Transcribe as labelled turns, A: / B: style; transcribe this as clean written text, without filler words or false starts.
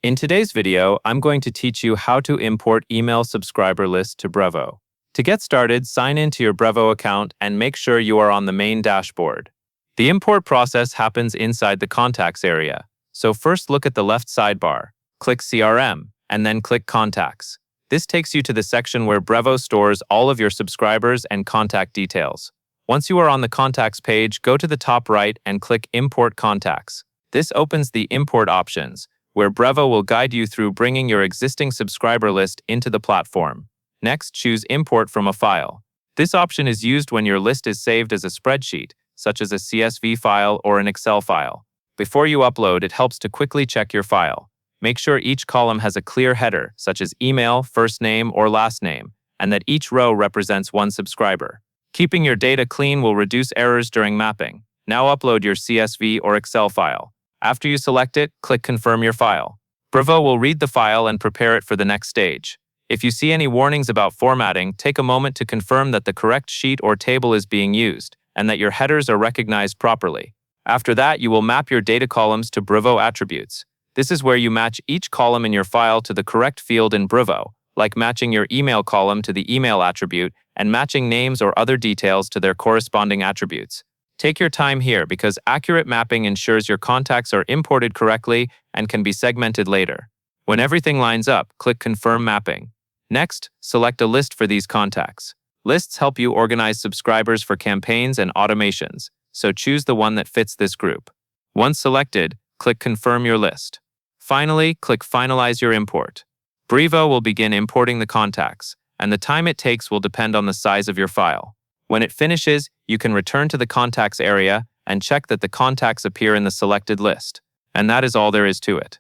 A: In today's video, I'm going to teach you how to import email subscriber list to Brevo. To get started, sign into your Brevo account and make sure you are on the main dashboard. The import process happens inside the Contacts area, so first look at the left sidebar, click CRM, and then click Contacts. This takes you to the section where Brevo stores all of your subscribers and contact details. Once you are on the Contacts page, go to the top right and click Import Contacts. This opens the Import options, where Brevo will guide you through bringing your existing subscriber list into the platform. Next, choose Import from a file. This option is used when your list is saved as a spreadsheet, such as a CSV file or an Excel file. Before you upload, it helps to quickly check your file. Make sure each column has a clear header, such as email, first name, or last name, and that each row represents one subscriber. Keeping your data clean will reduce errors during mapping. Now upload your CSV or Excel file. After you select it, click Confirm your file. Brevo will read the file and prepare it for the next stage. If you see any warnings about formatting, take a moment to confirm that the correct sheet or table is being used and that your headers are recognized properly. After that, you will map your data columns to Brevo attributes. This is where you match each column in your file to the correct field in Brevo, like matching your email column to the email attribute and matching names or other details to their corresponding attributes. Take your time here because accurate mapping ensures your contacts are imported correctly and can be segmented later. When everything lines up, click Confirm Mapping. Next, select a list for these contacts. Lists help you organize subscribers for campaigns and automations, so choose the one that fits this group. Once selected, click Confirm your list. Finally, click Finalize your import. Brevo will begin importing the contacts, and the time it takes will depend on the size of your file. When it finishes, you can return to the Contacts area and check that the contacts appear in the selected list. And that is all there is to it.